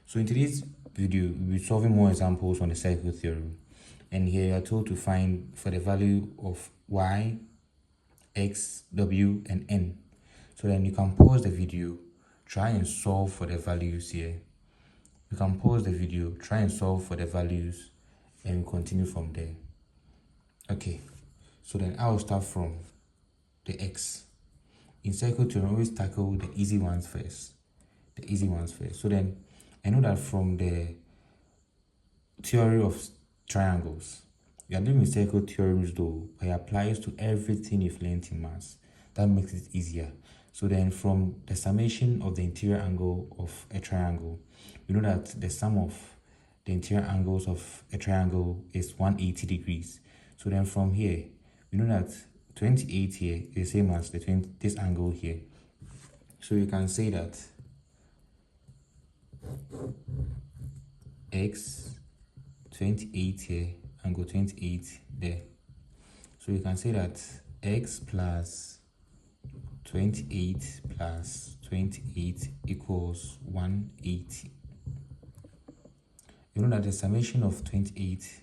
So in today's video, we'll be solving more examples on the circle theorem. And here you are told to find for the value of y, x, w, and n. So then you can pause the video, try and solve for the values here. You can pause the video, try and solve for the values, and we'll continue from there. Okay, so then I'll start from the x. In circle theorem, always tackle the easy ones first. So then I know that from the theory of triangles, we are doing circle theorems though, but it applies to everything you've learned in maths. That makes it easier. So then from the summation of the interior angle of a triangle, we know that the sum of the interior angles of a triangle is 180 degrees. So then from here, we know that 28 here is the same as this angle here. So you can say that x 28 here, angle 28 there. So you can say that x plus 28 plus 28 equals 180. You know that the summation of 28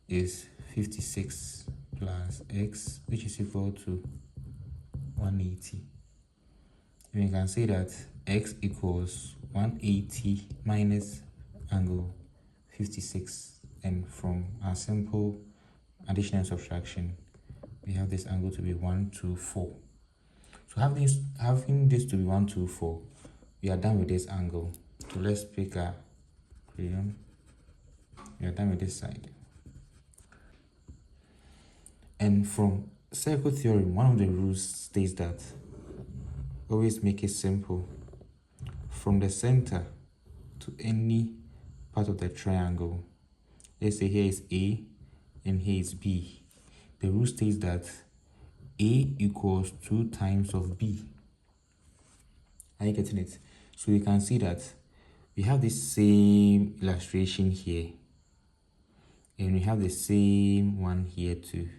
is 56 plus x, which is equal to 180. And you can say that x equals 180 minus angle 56, and from our simple addition and subtraction, we have this angle to be 124. So having this to be 124, we are done with this angle. So let's pick a crayon. We are done with this side. And from circle theorem, one of the rules states that always make it simple. From the center to any part of the triangle, let's say here is A and here is B. The rule states that A equals 2 times of B. Are you getting it? So you can see that we have the same illustration here, and we have the same one here too,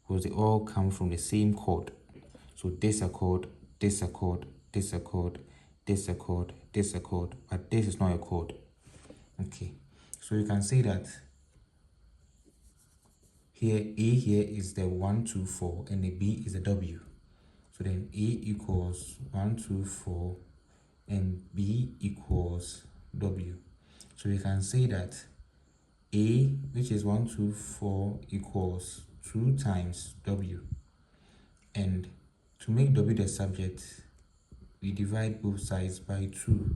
because they all come from the same chord. So this a chord, this a chord, this a chord, this a chord, this a chord, but this is not a chord. Okay, so you can say that here A here is the 124 and the B is the W. So then A equals 124 and B equals W. So we can say that A, which is 124, equals 2 times W. And to make W the subject, we divide both sides by 2.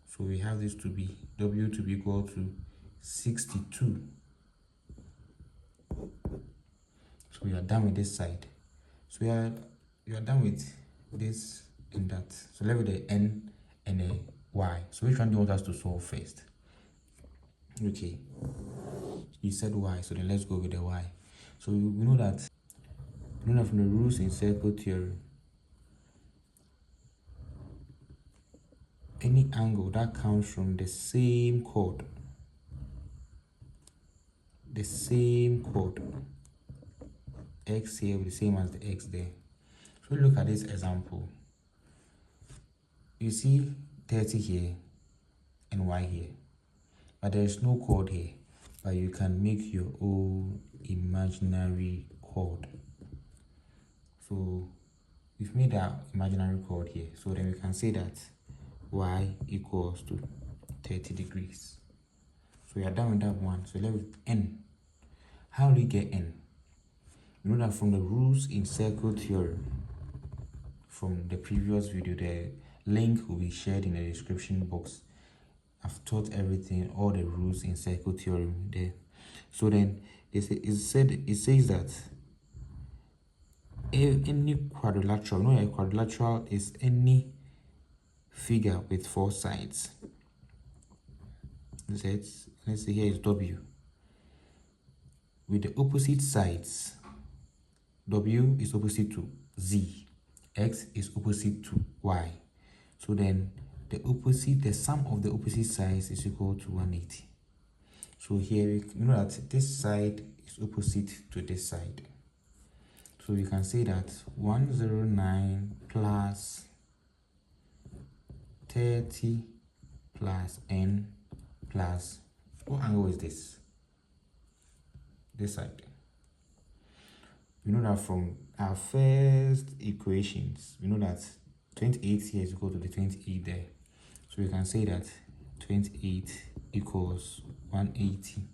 So we have this to be W to be equal to 62. So we are done with this side. So we are done with this and that. So let's do the n and the y. So which one do you want us to solve first? Okay, you said y, so then let's go with the y. So we know that from the rules in circle theory, any angle that comes from the same chord, x here will be the same as the x there. So look at this example. You see 30 here and y here, but there is no chord here, but you can make your own imaginary chord. So we've made our imaginary chord here, so then we can say that y equals to 30 degrees. So we are done with that one. So let's with n. How do we get n? You know that from the rules in circle theorem, from the previous video, the link will be shared in the description box. I've taught everything, all the rules in circle theorem there. So then it says that any quadrilateral, a quadrilateral is any figure with 4 sides. Let's say here is W. With the opposite sides, W is opposite to Z, X is opposite to Y. So then the sum of the opposite sides is equal to 180. So here you know that this side is opposite to this side. So we can say that 109 plus 30 plus n plus, what angle is this? This side. We know that from our first equations, we know that 28 here is equal to the 28 there. So we can say that 28 equals 180.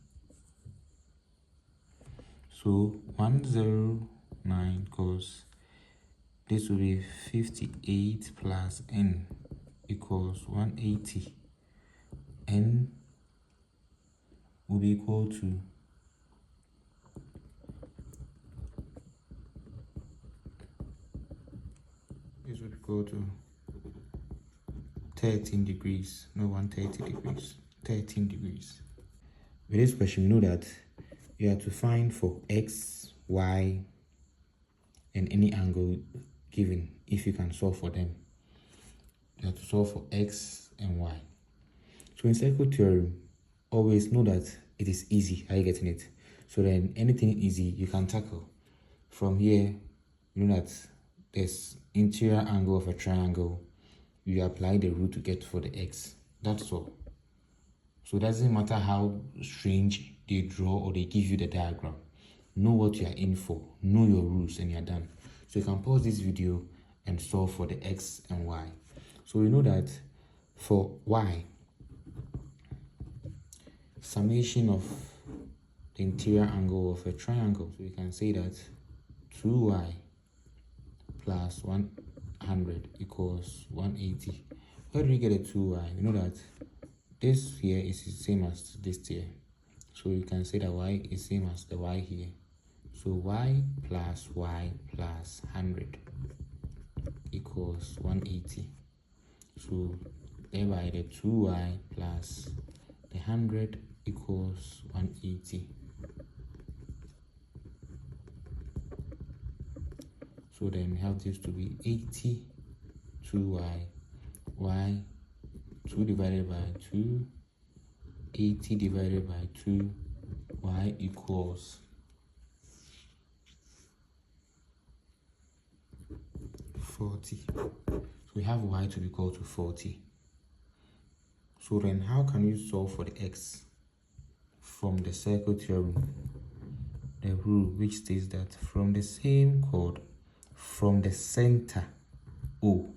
So 109 equals, this will be 58 plus n equals 180. N will be equal to this would go to 13 degrees, no 130 degrees, 13 degrees. With this question, we know that you have to find for x, y, and any angle given. If you can solve for them, you have to solve for x and y. So in circle theorem, always know that it is easy. Are you getting it? So then anything easy you can tackle. From here, you know that there's interior angle of a triangle. You apply the rule to get for the x. That's all. So it doesn't matter how strange they draw or they give you the diagram. Know what you are in for. Know your rules and you're done. So you can pause this video and solve for the x and y. So we know that for y, summation of the interior angle of a triangle. So we can say that 2y plus 100 equals 180. Where do we get a 2y? We know that this here is the same as this here. So you can say that y is same as the y here. So y plus 100 equals 180. So thereby the 2y plus the 100 equals 180. So then we have this to be 80 2y, y 2 divided by 2, 80 divided by 2, y equals 40. So we have y to be equal to 40. So then how can you solve for the x? From the circle theorem, the rule which states that from the same chord, from the center O,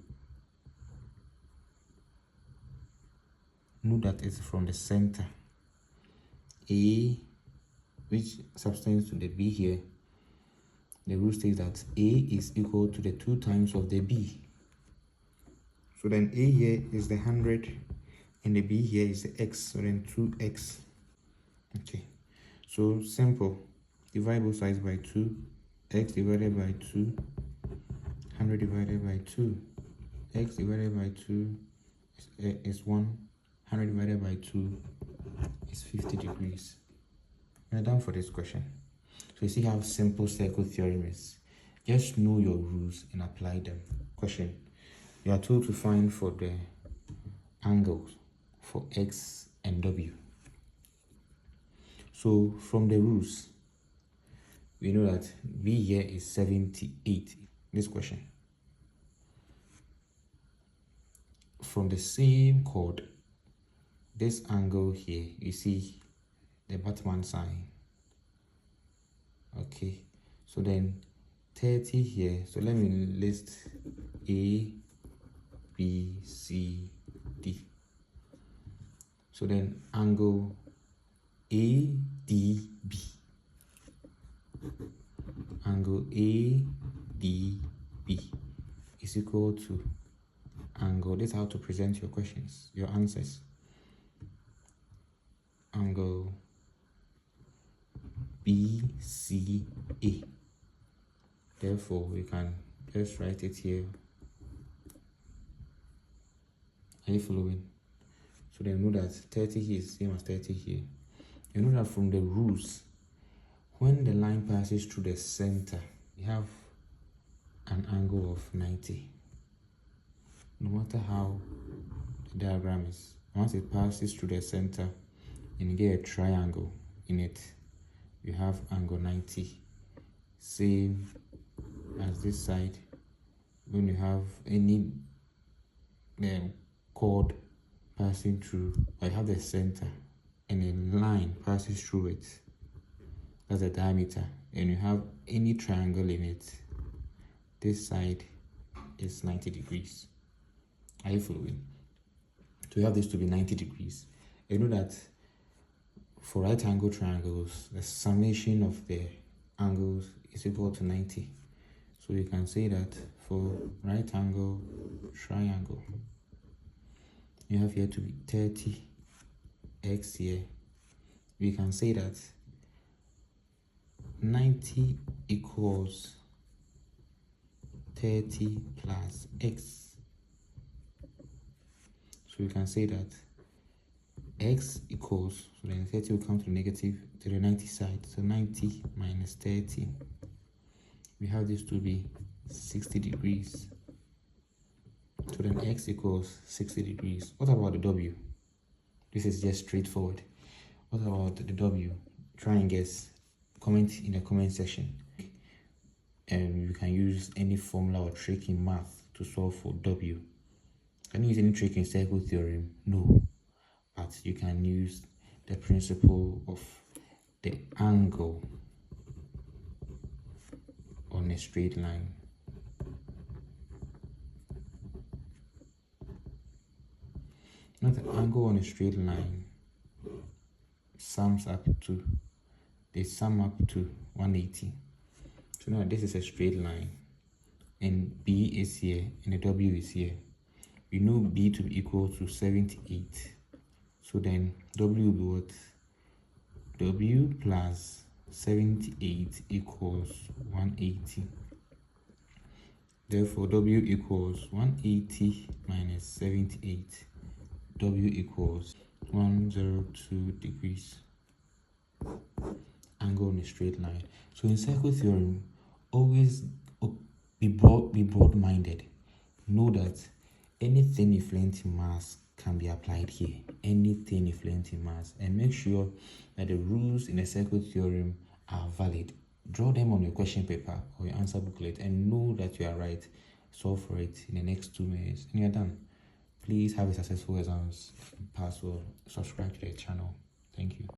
know that it's from the center A, which subtends to the B here. The rule states that A is equal to the 2 times of the B. So then A here is the 100 and the B here is the x, so then 2x. Okay, so simple. Divide both sides by 2. X divided by 2. 100 divided by 2. X divided by 2 is 1. 100 divided by 2 is 50 degrees. We're done for this question. So you see how simple circle theorem is. Just know your rules and apply them. Question. You are told to find for the angles for x and w. So from the rules, we know that B here is 78. This question. From the same chord, this angle here, you see the Batman sign. Okay, so then 30 here. So let me list A, B, C, D. So then angle ADB. Angle ADB is equal to angle. This is how to present your questions, your answers. Angle BCA. Therefore, we can just write it here. Are you following? So then know that 30 here is same as 30 here. You know that from the rules, when the line passes through the center, we have an angle of 90. No matter how the diagram is, once it passes through the center and you get a triangle in it, you have angle 90. Same as this side. When you have any chord passing through, I have the center and a line passes through it. That's the diameter. And you have any triangle in it. This side is 90 degrees. Are you following? So you have this to be 90 degrees. You know that for right angle triangles, the summation of the angles is equal to 90. So you can say that for right angle triangle, you have here to be 30x here. We can say that 90 equals 30 plus x. So we can say that x equals, so then 30 will come to the negative to the 90 side. So 90 minus 30. We have this to be 60 degrees. So then x equals 60 degrees. What about the w? This is just straightforward. What about the w? Try and guess. Comment in the comment section. And you can use any formula or trick in math to solve for w. Can you use any trick in circle theorem? No. But you can use the principle of the angle on a straight line. Now the angle on a straight line sums up to, they sum up to 180. So now this is a straight line and B is here and the W is here. We know B to be equal to 78. So then W will be what? W plus 78 equals 180. Therefore, W equals 180 minus 78. W equals 102 degrees. Angle on a straight line. So in circle theorem, always be broad-minded. Know that anything you've learned in maths can be applied here. Anything you've learned in maths. And make sure that the rules in the circle theorem are valid. Draw them on your question paper or your answer booklet and know that you are right. Solve for it in the next 2 minutes and you're done. Please have a successful exams. Pass well. Subscribe to the channel. Thank you.